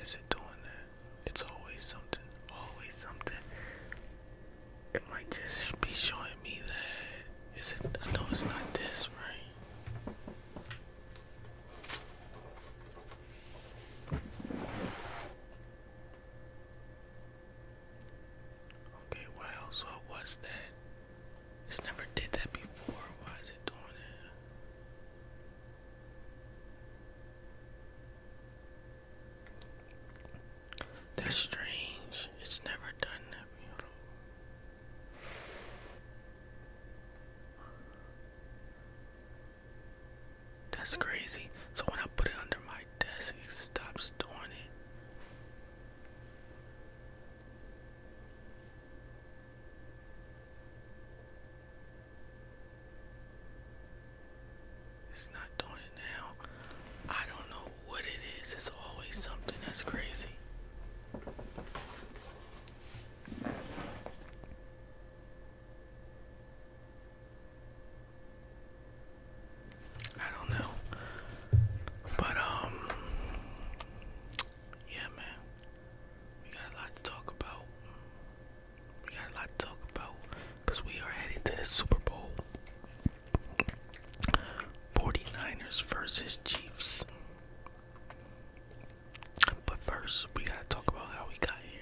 is it doing that? It's always something. Always something. It might just be showing me that. Is it? I know it's not this, right? Okay, wow. So it was that. It's never did that before. Why is it doing it? That's strange. It's never done that. That's crazy. So when I put it under my desk, it stops doing it. It's not doing it now. I don't know what it is. It's always something that's crazy. I don't know. But yeah, man. We got a lot to talk about. Because we are headed to the Super Bowl. 49ers versus Chiefs. But first, we gotta talk about how we got here.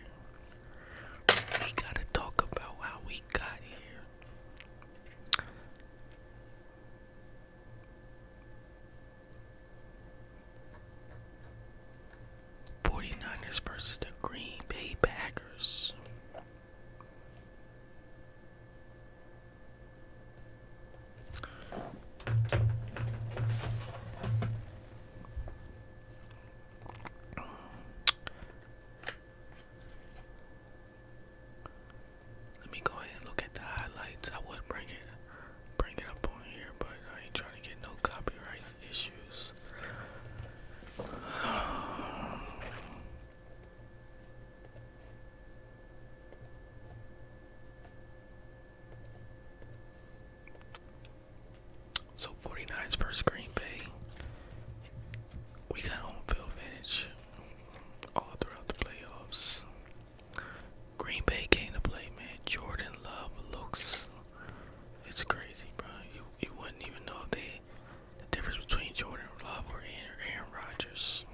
49ers versus the Green Bay Packers. Let me go ahead and look at the highlights. I would bring it up on here, but I ain't trying to get no copyright issues. So 49ers versus Green Bay. We got home field advantage all throughout the playoffs. Green Bay came to play, man. Jordan Love looks, it's crazy, bro. You wouldn't even know the difference between Jordan Love or Aaron Rodgers.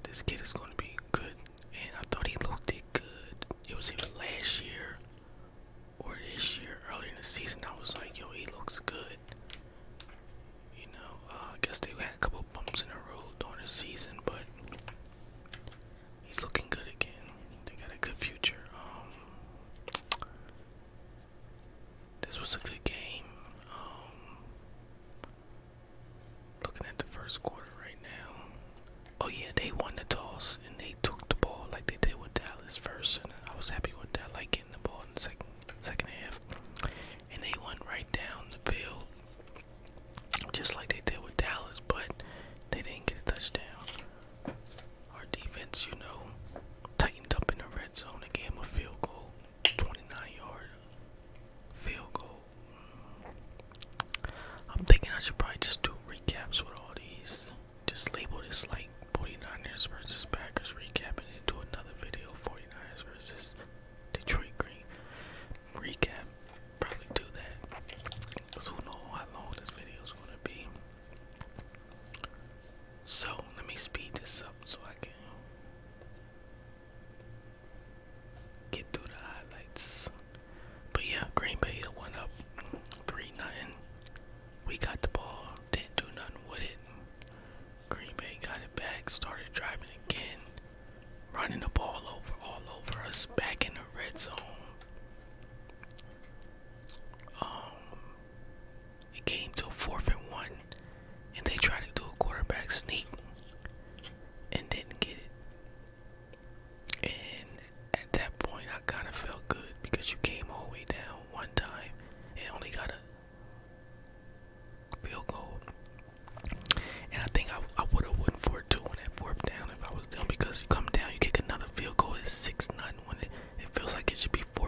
This kid is going to be good, and I thought he looked good. It was either last year or this year, earlier in the season. I was like, yo, he looks good. You know, I guess they had a couple bumps in the road during the season, but he's looking good again. They got a good future. This was a good game. Looking at the first quarter right now. Oh yeah, they won the toss and they took the ball like they did with Dallas first, and I was happy with that, like getting the ball in the second half. And they went right down the field, just like they did with Dallas, but they didn't get a touchdown. Our defense, tightened up in the red zone and gave them a field goal, 29-yard field goal. I'm thinking I should probably just do recaps with all these. Just label this like 49ers versus Packers recap, and then do another video 49ers versus Detroit Green recap. Probably do that. Because who knows how long this video is going to be. So let me speed this up so I can get through the highlights. But yeah, Green Bay went up 3-0. We got the ball, didn't do nothing with it. Green Bay got it back, started driving again, running the ball all over us, back in the red zone. It came to a 4th and 1, and they tried to do a quarterback sneak and didn't get it. And at that point, I kind of felt good because you came all the way down one time and only got a field goal. And I think I would have went for it too on that 4th down if I was down, because you come down, you kick another field goal, it's 6-0 when it feels like it should be 4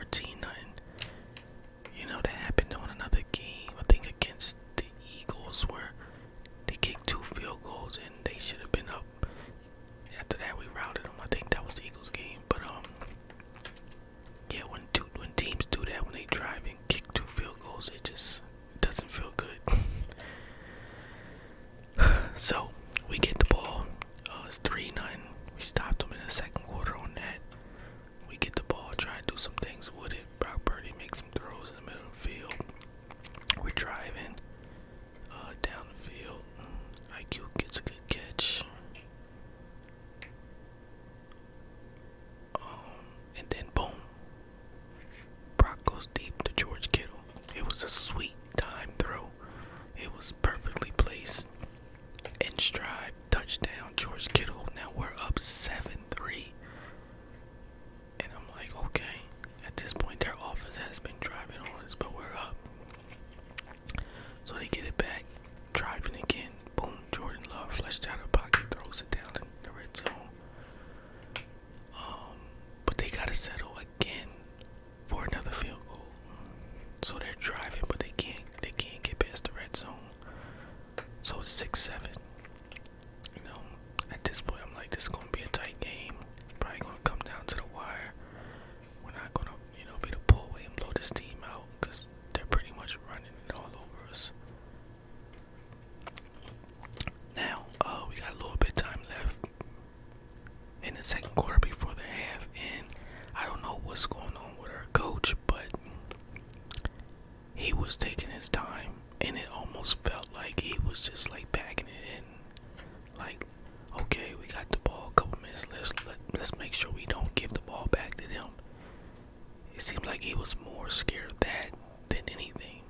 he was more scared of that than anything.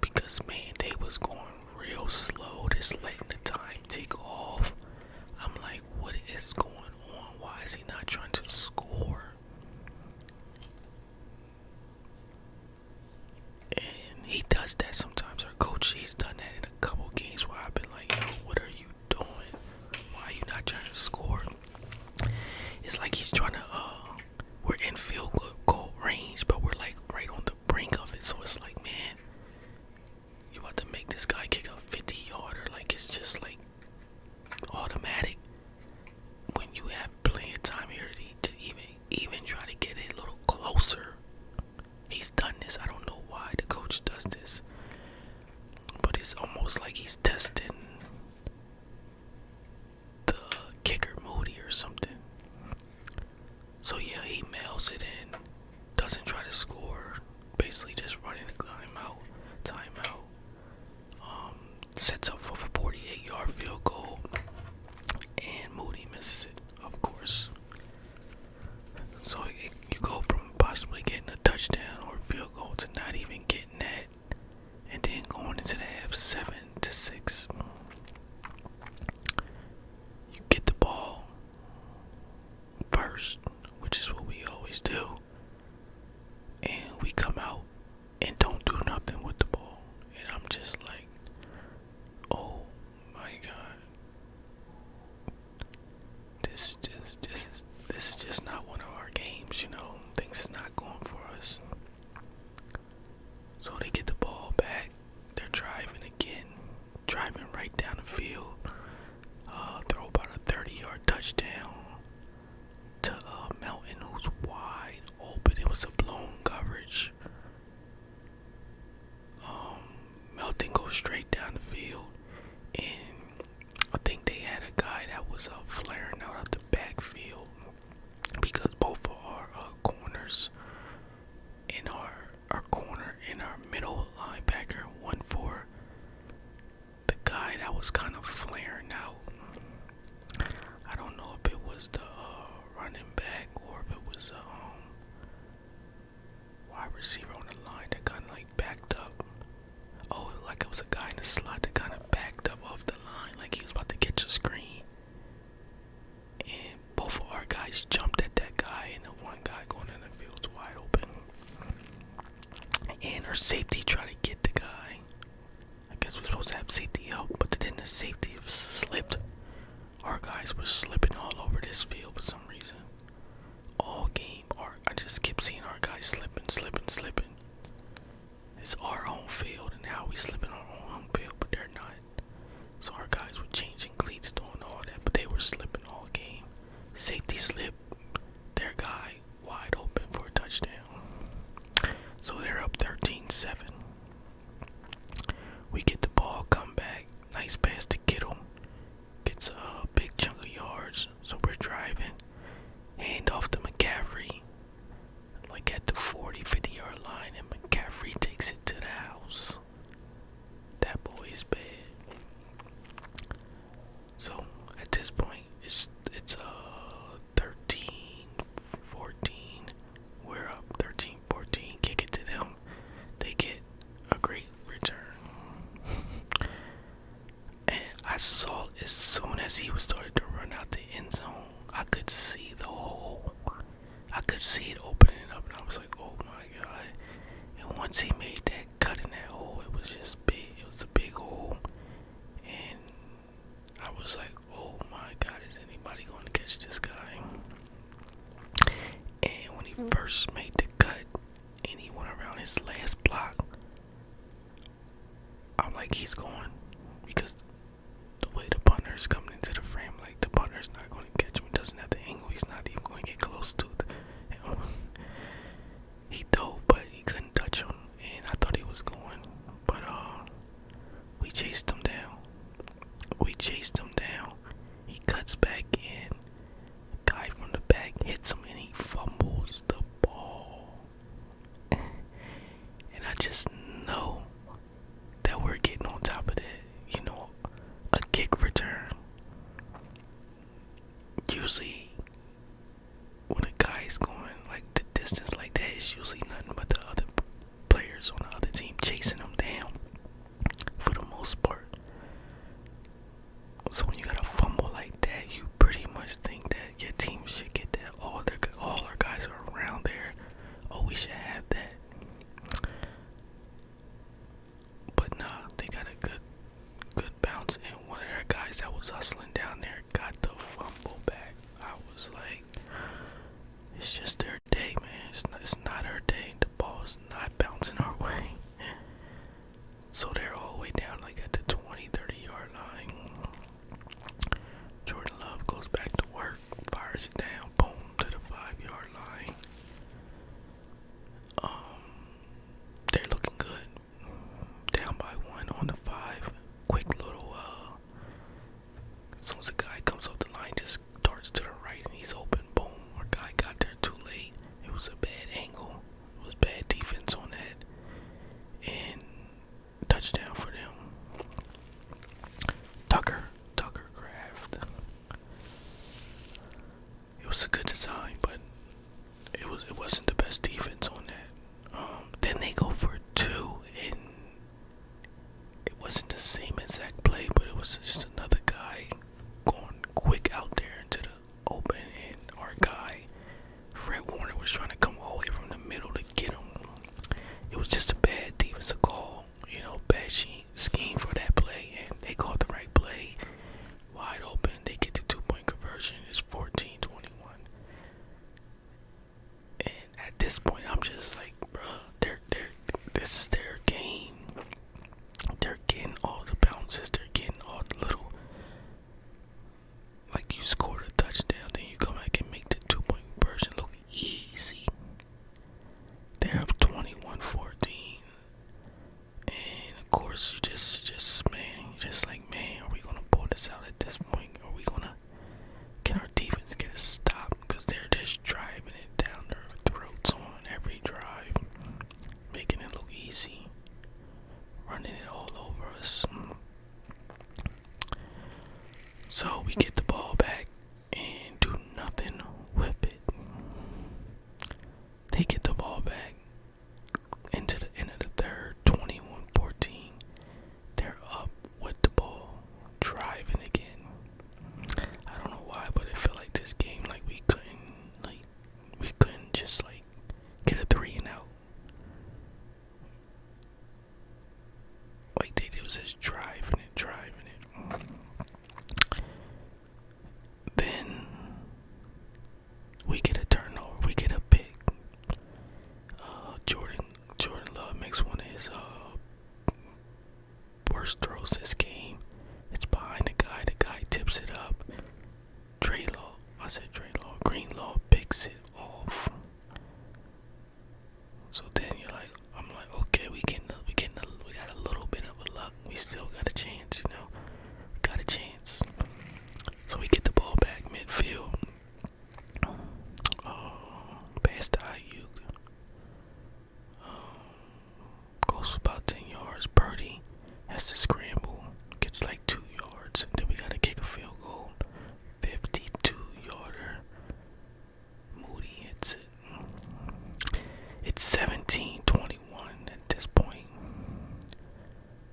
Because, man, they was going real slow, just letting the time take off. I'm like, what is going on? Why is he not trying to score? And he does that sometimes. Our coach, he's done that in a couple games where I've been like, yo, what are you doing? Why are you not trying to score? It's like he's trying to, we're in field goal range, but we're like right on the brink of it. So it's like, man, you about to make this guy kick a 50-yarder. Like, it's just like automatic. When you have plenty of time here to even try to get it a little closer. He's done this. I don't know why the coach does this, but it's almost like he's testing the kicker Moody or something. So yeah, he mails it in, doesn't try to score, basically just running a timeout, sets up for a 48-yard field goal, and Moody misses it, of course. So you go from possibly getting a touchdown or a field goal to not even getting that, and then going into the half 7-6. You get the ball first, which is what we always do, and we come out and don't do nothing with the ball, and I'm just like, oh my god, this is just not one of our games, you know. Things is not going for us. So they get the ball back. They're driving again, driving right down the field. Throw about a 30-yard touchdown to Melton, who's wide open. It was a blown coverage. Melton goes straight down the field, and I think they had a guy that was flaring out of the backfield, because both of our corners in our corner and our middle linebacker went for the guy that was kind of flaring out. I don't know if it was the running back or if it was a wide receiver on the line that kind of like backed up. Oh, like it was a guy in the slot that kind of backed up off the line, like he was about to catch a screen. And both of our guys jumped at that guy, and the one guy going in the field's wide open. And our safety tried to get the guy. I guess we're supposed to have safety help, but then the safety slipped. Our guys were slipping all over this field for some reason. All game, I just kept seeing our guys slipping. It's our home field, and how we slipping on our own home field, but they're not. So our guys were changing cleats, doing all that, but they were slipping all game. Safety slip, their guy wide open for a touchdown. So they're up 13-7. We get the ball, come back, nice pass to Kittle. Gets a big chunk of yards, so we're driving. Hand off to McCaffrey, like at the 40-50-yard line, and McCaffrey takes it to the house. That boy is bad. So at this point, it's 13-14. We're up 13-14. Kick it to them. They get a great return. And I saw as soon as he was starting to run out the end zone, I could see the hole. I could see it opening up, and I was like, oh my god. And once he made that cut in that hole, it was just big. It was a big hole. And I was like, oh my god, is anybody going to catch this guy? And when he first made the cut, and he went around his last block, I'm like, he's going. Because the way the punter is coming into the frame, like, the punter's not going to catch him. He doesn't have the angle. He's not even going to get close to it. He dove, but he couldn't touch him. And I thought he was going. But we chased him down. He cuts back in. Guy from the back hits him, and he fumbles the ball. And I just know that we're getting on top of that. You know, a kick return. Usually, when a guy is going like this distance like that, it's usually nothing but the other players on the other team chasing them down for the most part. So when you got a fumble like that, you pretty much think that your team should get that. All our guys are around there. Oh, we should have that. But nah, they got a good bounce, and one of their guys that was hustling down there got the fumble back. I was like, it's just their day, man. It's not our day. The ball's not bouncing our way. So they're all the way down like at the 20, 30-yard line. Jordan Love goes back to work, fires it down, boom, to the 5-yard line. They're looking good. Down by 1 on the 5. Quick little, as soon as the guy comes up the line, just darts to the right and he's open, boom. Our guy got there too late. It was a bad angle. It was bad defense on that. And touchdown for them. Tucker Craft. It was a good design, but it wasn't the best defense on that. Then they go for 2, and it wasn't the same exact play, but it was just another guy going quick out there into the open, and our guy Fred Warner was trying to come all the way from the middle to get him. It was just a bad defensive call, bad scheme for that play, and they called the right play. Wide open, they get the 2-point conversion. It's 14-21. And at this point, I'm just like, bruh, this is their game. They're getting all the bounces. They're getting all the little, like, you scored a touchdown, then you come back and make the 2-point conversion look easy. They're up 21-14. And of course, you just like, man, are we gonna pull this out at this point? Can our defense get a stop? Because they're just driving it down their throats on every drive, making it look easy, running it all over us. So we get the ball back and do nothing with it. They get the ball back into the end of the third, 21-14. They're up with the ball, driving again. I don't know why, but it felt like this game, like we couldn't just like get a 3 and out. Like it was just driving it. Then we get a turnover, we get a pick. Jordan Love makes one of his worst throws this game. It's behind the guy tips it up. Greenlaw picks it off. So then I'm like, okay, we got a little bit of a luck. We still got a chance, We got a chance. So we get the ball back midfield. Pass to Ayuk. Goes about 10 yards. Purdy has to scramble. Gets like 2 yards. And then we got to kick a field goal. 52-yarder. Moody hits it. It's 17-21 at this point.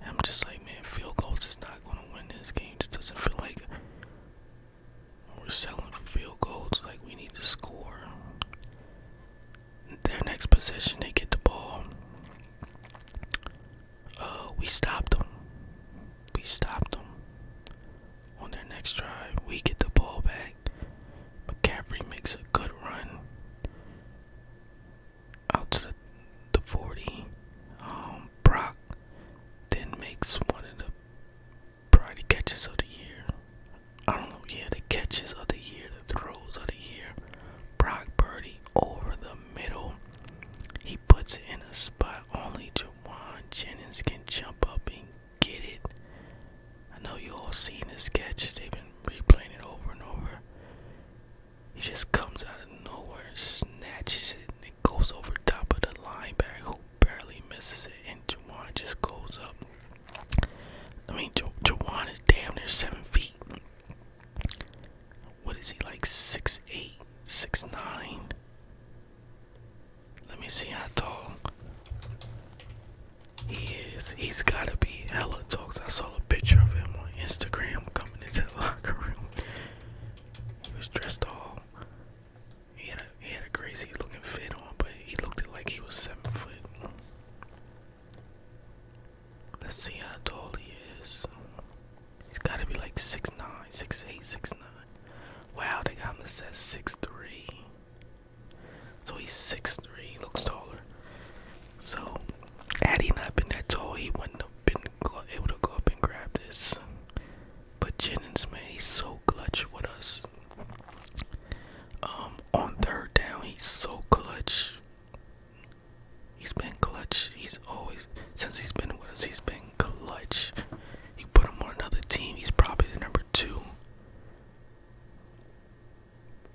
And I'm just like, man, field goals is not going to win this game. It doesn't feel like we're selling for field goals. Like, we need to score. Their next possession, they get the ball. We stopped them. On their next drive, we get the ball back. McCaffrey makes a good run out to the 40. Brock then makes one of the probably catches of the year. I don't know, the catches of the year, the throws of the year. Brock Purdy over the middle. He puts it in a spot only Jawan Jennings can jump up and get it. I know you all seen this catch. They've been replaying it over and over. He just comes out of nowhere and snatches it. It goes over top of the linebacker who barely misses it, and Jawan just goes up. I mean, Jawan is damn near 7 feet. What is he, like 6'8", 6'9"? see how tall he is. He's gotta be hella tall. I saw a picture of him on Instagram coming into the locker room. He was dressed all. He had a crazy looking fit on, but he looked like he was 7 foot. Let's see how tall he is. He's gotta be like 6'9", 6'8", 6'9". Wow, they got him to say 6'3". So he's 6'3", he looks taller. So, had he not been that tall, he wouldn't have been able to go up and grab this. But Jennings, man, he's so clutch with us. On third down, he's so clutch. He's been clutch. He's always, since he's been with us, he's been clutch. You put him on another team, he's probably the number 2,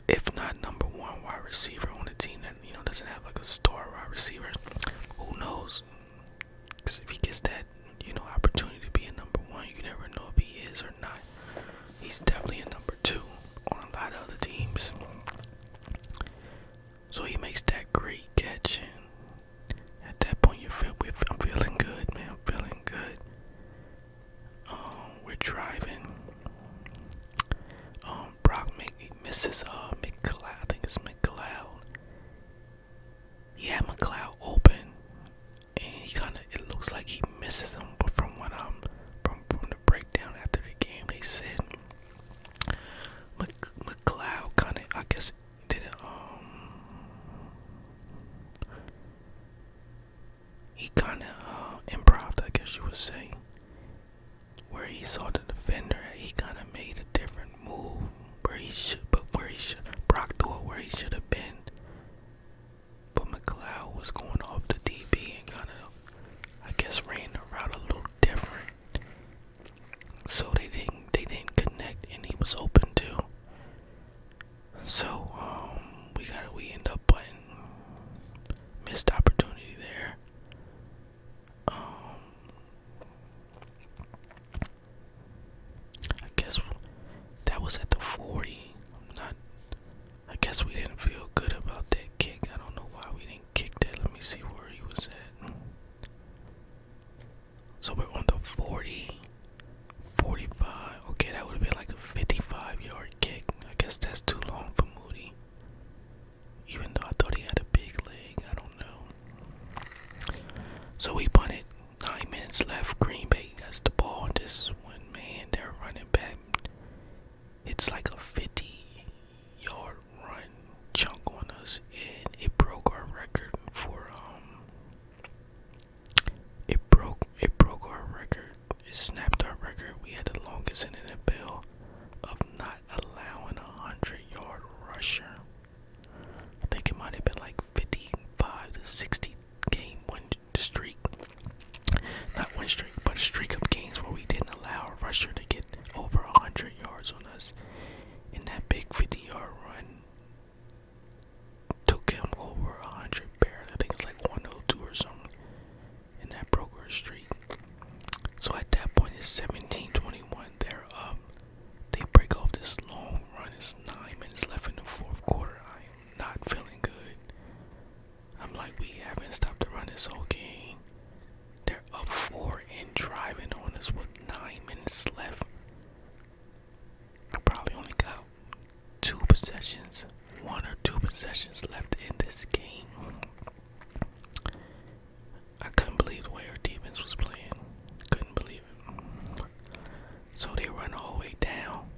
if not number 1 wide receiver on a team that, doesn't have like a star wide receiver. Who knows? 'Cause if he gets that, opportunity to be a number 1, you never know if he is or not. He's definitely a number 2 on a lot of other teams. So he makes that great catch, and at that point I'm feeling good, man. I'm feeling good. We're driving. Brock misses McLeod. I think it's McLeod. He had McLeod open, and it looks like he misses him. But from from the breakdown after the game, they said McLeod kind of, I guess, did it. He kind of improv, I guess you would say, where he saw the defender, he kind of made a different move Brock threw it where he should have been, but McLeod was going off the DB and kind of, I guess, ran the route a little different, so they didn't connect, and he was open too. So we end up putting missed opportunity there. I guess that was at the 40. I guess we didn't feel good about that kick. I don't know why we didn't kick that. Let me see where he was at. So we're on the 40, 45. Okay, that would have been like a 55-yard kick. I guess that's too long for Moody. Even though I thought he had a big leg, I don't know. So we punted. 9 minutes left. Green Bay has the ball. And this one, man, they're running back. It's like a 50-yard run chunk on us, and it broke our record for it broke our record. It snapped our record. We had the longest in the NFL of not allowing a 100-yard rusher. I think it might have been like 55 to 60 game win streak. Not win streak, but a streak of games where we didn't allow a rusher to get over 100 yards on us. And that big 50-yard run took him over 100 barely. I think it's like 102 or something. And that broke our streak. So at that point, it's 17-21. They're up. They break off this long run. It's 9 minutes left in the fourth quarter. I am not feeling good. I'm like, we haven't stopped the run this whole game. They're up 4 and driving on us with 9 minutes left. I probably only got 1 or 2 possessions left in this game. I couldn't believe the way our defense was playing. Couldn't believe it. So they run all the way down,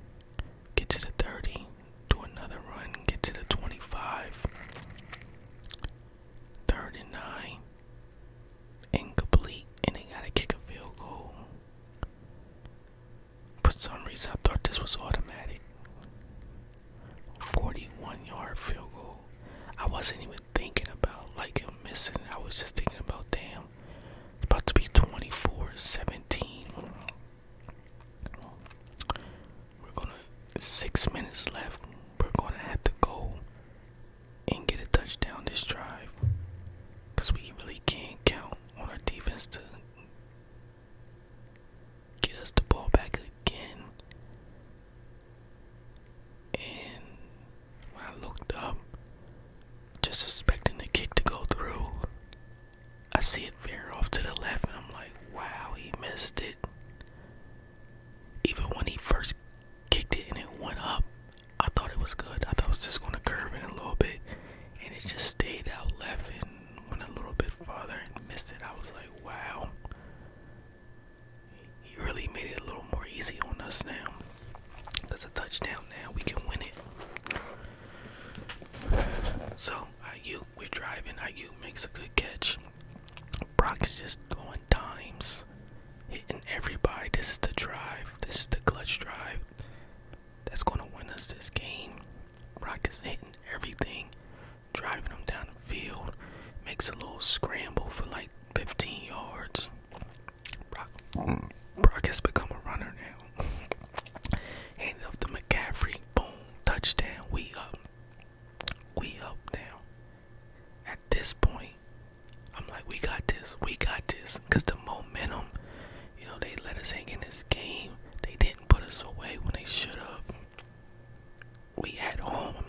get to the 30, do another run, get to the 25, 3rd and 9, incomplete, and they gotta kick a field goal. For some reason, I thought this was automatic. 41-yard field goal. I wasn't even thinking about like him missing. I was just thinking about, damn, it's about to be 24-17. We're gonna 6 minutes left. We're gonna have to go and get a touchdown this drive, because we really can't count on our defense to get us the ball back again. And when I looked up, just expecting the kick to go through,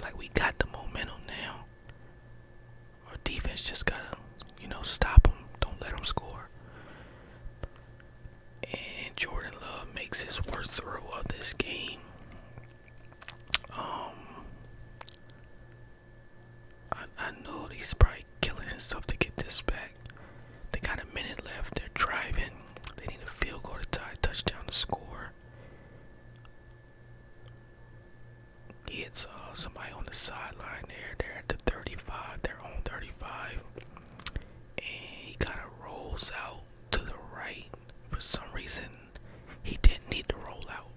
like we got the momentum now. Our defense just gotta, stop them. Don't let them score. And Jordan Love makes his worst throw of this game. I know he's probably killing himself to get this back. They got a minute left. They're driving. They need a field goal to tie, touchdown to score. He hits somebody on the sideline there. They're at the 35, their own 35. And he kind of rolls out to the right. For some reason, he didn't need to roll out.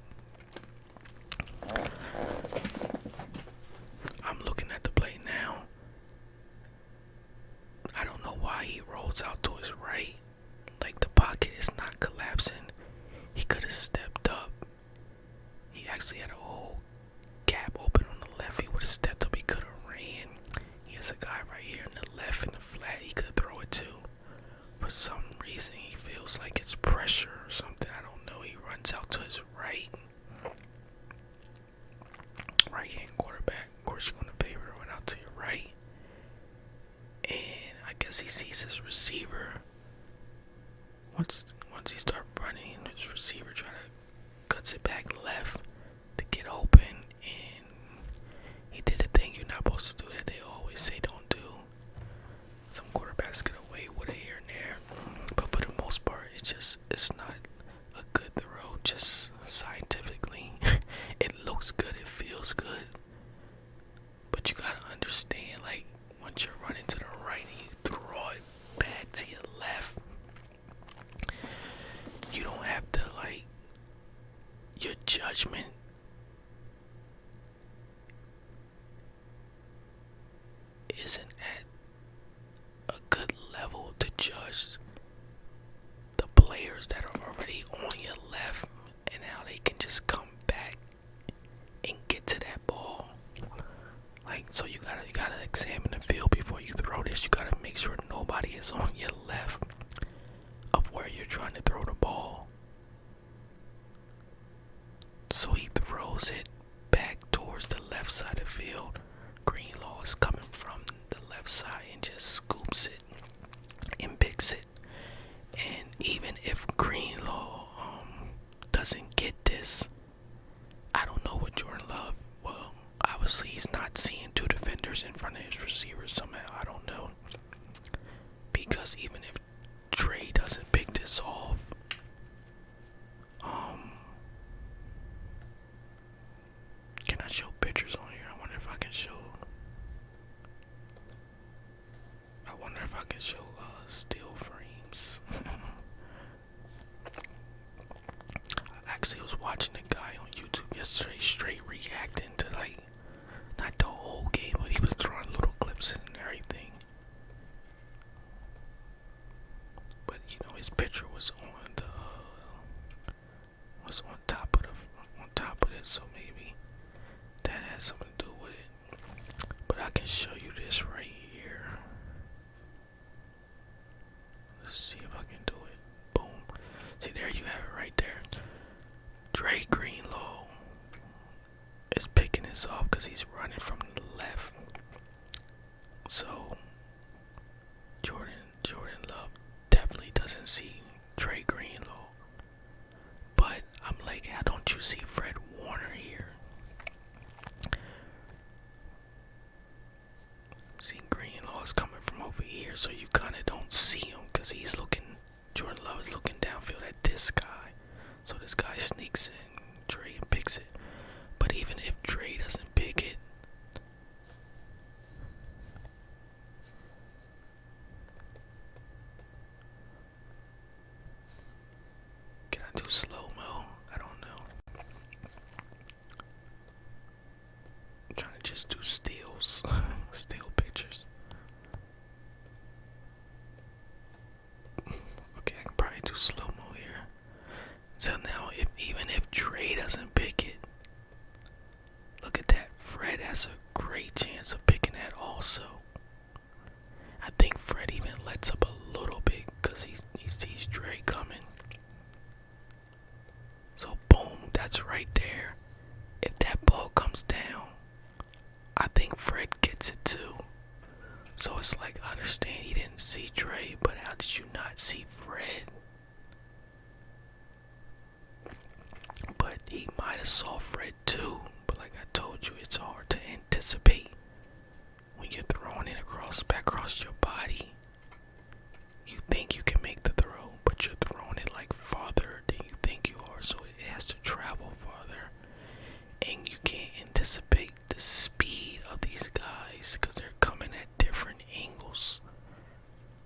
I'm looking at the play now. I don't know why he rolls out to his right. Like the pocket is not collapsing. He could have stepped up. He actually had a whole gap open on the left. He would have stepped up. He could have ran. He has a guy right here in the left in the flat. He could throw it to. For some reason, he feels like it's pressure or something. I don't know. He runs out to his right. Right-hand quarterback. Of course, you're going to favor to run out to your right. And I guess he sees his receiver. Once he starts running, his receiver try to cuts it back left to get open, and he did a thing you're not supposed to do that they always say don't do. Some quarterbacks get away with it here and there, but for the most part, it's not a good throw. Just scientifically, it looks good, it feels good, but you gotta understand, like, once you're running to the right and you throw it back to your left, you don't have to, like, your judgment isn't at a good level to judge the players that are already on your left and how they can just come back and get to that ball. Like, so you gotta examine the field before you throw this. You gotta make sure nobody is on your left of where you're trying to throw the ball. So he throws it back towards the left side of the field. Greenlaw is coming from the left side and just scoops it and picks it. And even if Greenlaw doesn't get this, I don't know what Jordan Love. Well, obviously he's not seeing two defenders in front of his receivers somehow. I don't know, because even if Trey doesn't pick this off, can I show pictures on here? I wonder if I can show steel frames. I actually was watching a guy on YouTube yesterday straight reacting to, like, not the whole game, but he was throwing little clips in and everything. But his picture was on top of it, so maybe that has something to do with it. But I can show you this right here. Let's see if I can do it. Boom. See, there you have it right there. Dre Greenlaw is picking this off because he's running from the left. So Jordan Love definitely doesn't see Dre Greenlaw. But I'm like, how don't you see Fred Warner here? See, Greenlaw is coming from over here, so you kind of don't see him because Jordan Love is looking downfield at this guy. So this guy sneaks in, Dre, and picks it. But even if Dre doesn't pick it, can I do slow-mo? I don't know. I'm trying to just do stills, still pictures. Okay, I can probably do slow-mo here. So now, even if Dre doesn't pick it, look at that. Fred has a great chance of picking that also. I think Fred even lets up a little bit because he sees Dre coming. So boom, that's right there. If that ball comes down, I think understand he didn't see Dre, but how did you not see Fred? But he might have saw Fred too. But like I told you, it's hard to anticipate when you're throwing it back across your body. You think you can make the throw, but you're throwing it like farther than you think you are, so it has to travel farther. And you can't anticipate the speed of these guys because they're coming at different angles.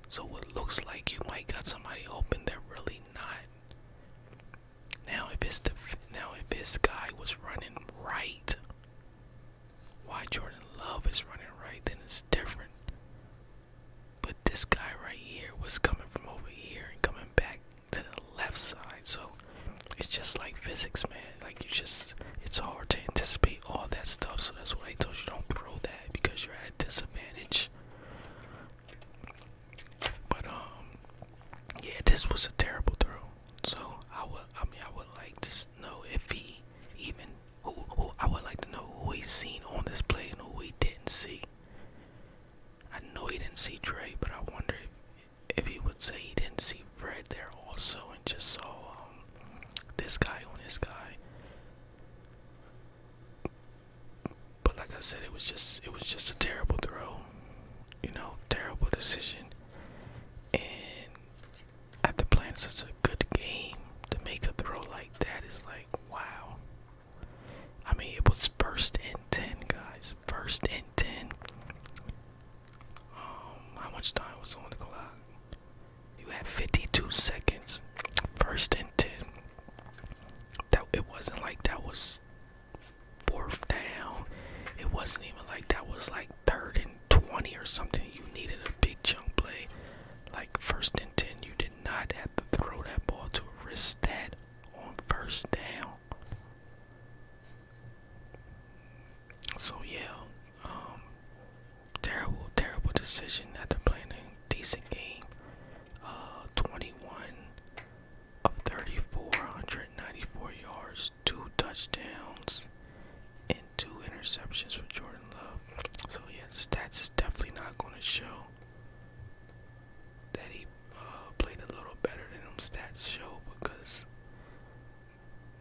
So what looks like you might got somebody open, they're really not. Now if this guy was running right, why Jordan Love is running right, then it's different. But this guy right here was coming from over here and coming back to the left side. So it's just like physics, man. Like it's hard to anticipate all that stuff. So that's why I told you don't throw that because you're at a disadvantage. But yeah, this was a terrible throw. So I would like to know if he even I would like to know who he's seen on this play and who he didn't see. I know he didn't see Dre, but I wonder if he would say he didn't see Fred there also and just saw this guy on this guy. But like I said, it was just a terrible throw, terrible decision. And after playing such a good game, to make a throw like that is like, wow. I mean, it was 1st and 10, guys. 1st and 10. How much time was on the clock? You had 52 seconds. 1st and 10. It wasn't like that was 4th down. It wasn't even like that was like 3rd and 20 or something. You needed a big chunk play. Like 1st and 10, you did not have to throw that ball to risk that on 1st down. So yeah, terrible decision after playing a decent game. 21 of 34, 194 yards, 2 touchdowns, and 2 interceptions for Jordan Love. So yeah, stats definitely not going to show that he played a little better than them stats show, because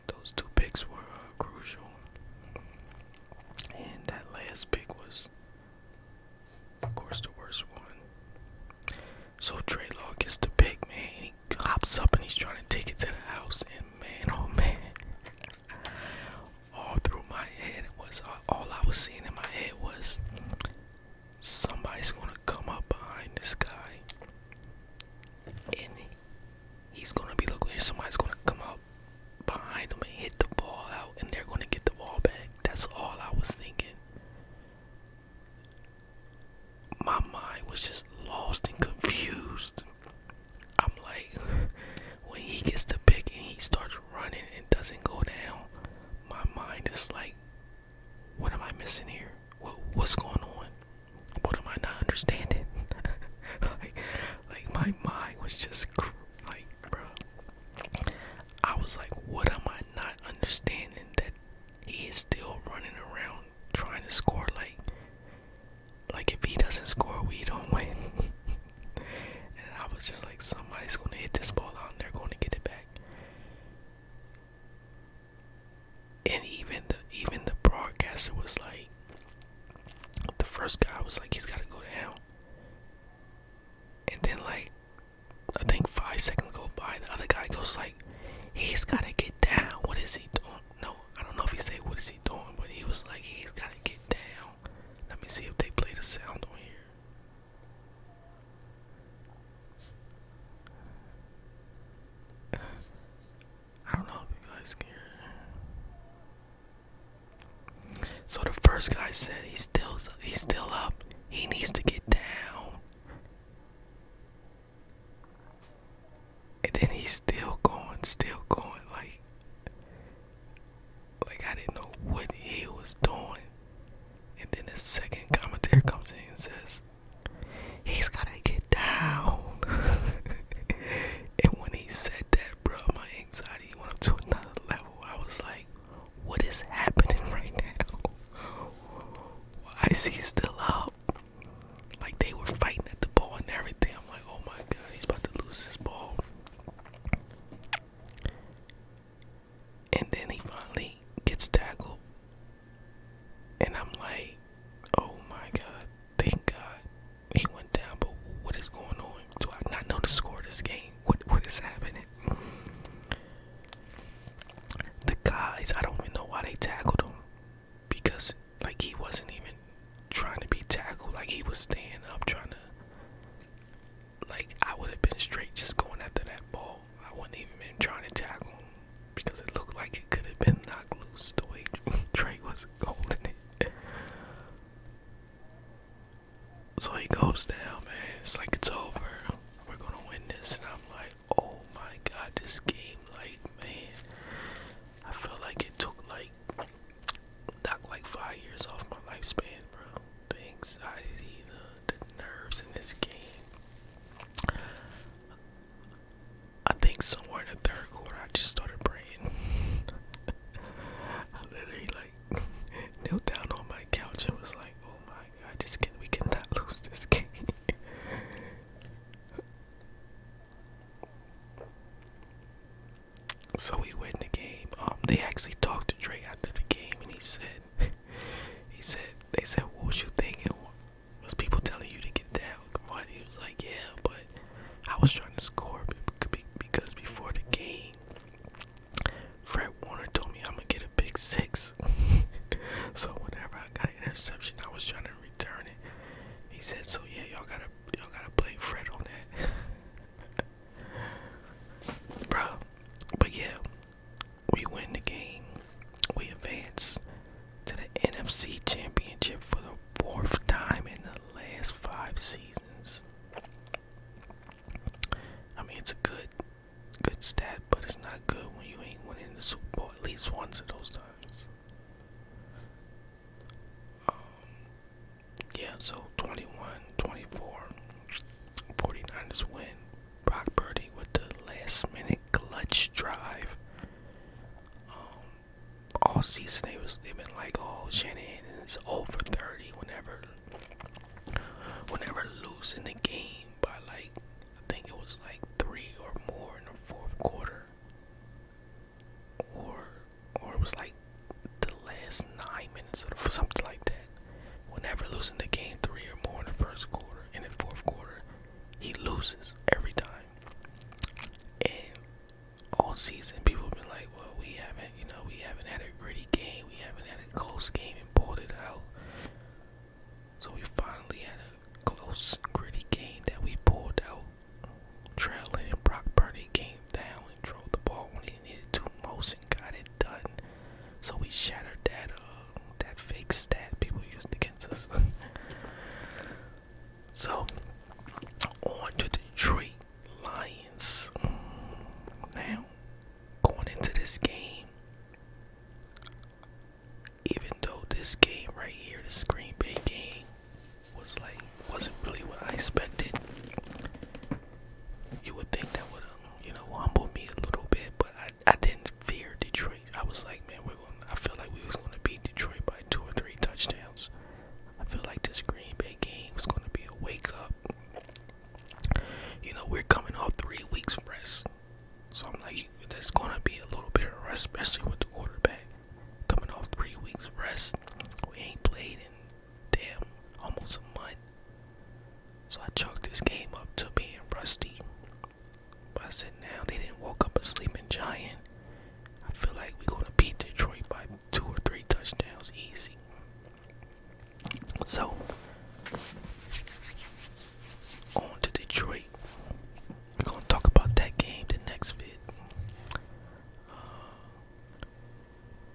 those 2 picks were crucial. And that last pick was, of course, the worst one. So Dre Law gets the pick, man. He hops up and he's trying to take it to the house. And man, oh man, all through my head, all I was seeing in my head was somebody's gonna come up behind this guy, and he's gonna be looking. Somebody's gonna come up behind him and hit the ball out, and they're gonna get the ball back. That's all I was thinking. My mind was just lost and confused. I'm like, when he gets the pick and he starts running and doesn't go down, my mind is like, what am I missing here? What's going on? What am I not understanding? like my mind was just like, bro. I was like, what am I not understanding? That he is still running around trying to score. Like if he doesn't score, we don't win. And I was just like, somebody's gonna hit this ball out and they're gonna get it back. And even the broadcaster was like, the first guy was like, he's gotta go down. And then like, I think 5 seconds go by, the other guy goes like, he's gotta get down. What is he doing? No, I don't know if he said what is he doing, but he was like, he's gotta get down. Let me see if they play the sound on here. I don't know if you guys can hear. So the first guy said he's still up. He needs to get down. And then he's still going, like I didn't know what he was doing. And then the second commentator comes in and says, he's gotta get down. And when he said that, bro, my anxiety went up to another level. I was like, what is happening right now? Why is he still up? Like they were fighting at the ball And I'm like, oh my God, thank God he went down. But what is going on? Do I not know the score of this game? What is happening? The guys, I don't even know why they tackled him, because like he wasn't even trying to be tackled. Like he was staying up trying to, like I would have been straight just going after that ball. I wouldn't even been trying to tackle him because it looked like it could have been knocked loose the way Trey was holding it. So he goes down, man. It's like it's over. We're gonna win this, and I'm like, oh my God, this game, like, man, I felt like it took like knocked like 5 years off my lifespan, bro. The anxiety, the nerves in this game. I think somewhere in the third quarter, I just started praying. I literally like knelt down on my couch and was like, "Oh my God, we cannot lose this game." So we win the game. They actually talked to Dre after the game, and they said, "What was you thinking? Was people telling you to get down?" What? He was like, "Yeah, but I was trying to score because before the game, Fred Warner told me I'm gonna get a pick six." So whenever I got an interception, I was trying to return it. He said, "So yeah, y'all gotta play Fred on that." Bro. But yeah, we win the game. We advance to the NFC Championship for the 4th time in the last 5 seasons. I mean, it's a good stat, but it's not good when you ain't winning the Super Bowl at least once of those times. Yeah, so 21-24, 49ers win. Brock Purdy with the last minute clutch drive. All season they've been like, oh, Shanahan is over 30 whenever losing the game by like, I think it was like 3 or more in the 4th quarter, or it was like the last 9 minutes or something like that. Whenever losing the game 3 or more in the 1st quarter, in the 4th quarter, he loses every time. And all season people have been like, well, we haven't had a gritty game, we haven't had a close game and pulled it out. So we finally had a close, gritty game that we pulled out, trailing, and Brock Purdy came down and drove the ball when he needed to most and got it done. So we shattered that fake stat people used against us. So on to Detroit Lions. Now, going into this game, even though this game right here, this Green Bay game, wasn't really what I expected. You would think that would humble me a little bit, but I didn't fear Detroit. I was like, man, I feel like we was gonna beat Detroit by 2 or 3 touchdowns. I feel like this Green Bay game was gonna be a wake up. We're coming off 3 weeks rest. So I'm like, there's gonna be a little bit of rest, especially with the quarterback coming off 3 weeks rest. We ain't played in almost a month. So I chalked this game up to being rusty. But I said, now they didn't woke up a sleeping giant. I feel like we're gonna beat Detroit by 2 or 3 touchdowns easy. So on to Detroit. We're gonna talk about that game the next vid.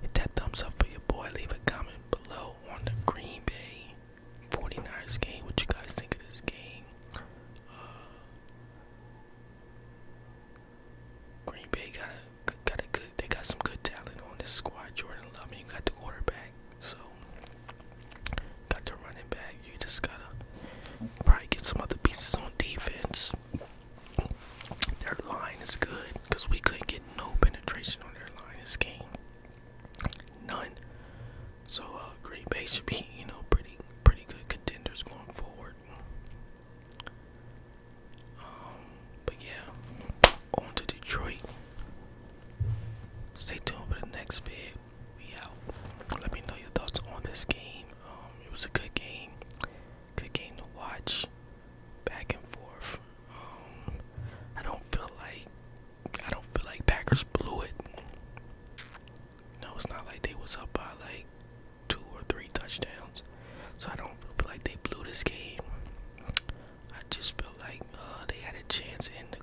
Hit that thumbs up for your boy. Leave a comment below on the Green Bay 49ers game. What you guys think of this game? Green Bay they got some good talent on this squad. Jordan Love, and you got the quarterback. So got the running back. You just gotta probably get some other pieces on defense. Their line is good because we couldn't get no penetration on their line this game. None. So Green Bay should be, pretty good contenders going forward. But yeah, on to Detroit. Stay tuned for the next vid. We out. Let me know your thoughts on this game. touchdowns. So I don't feel like they blew this game. I just feel like they had a chance in the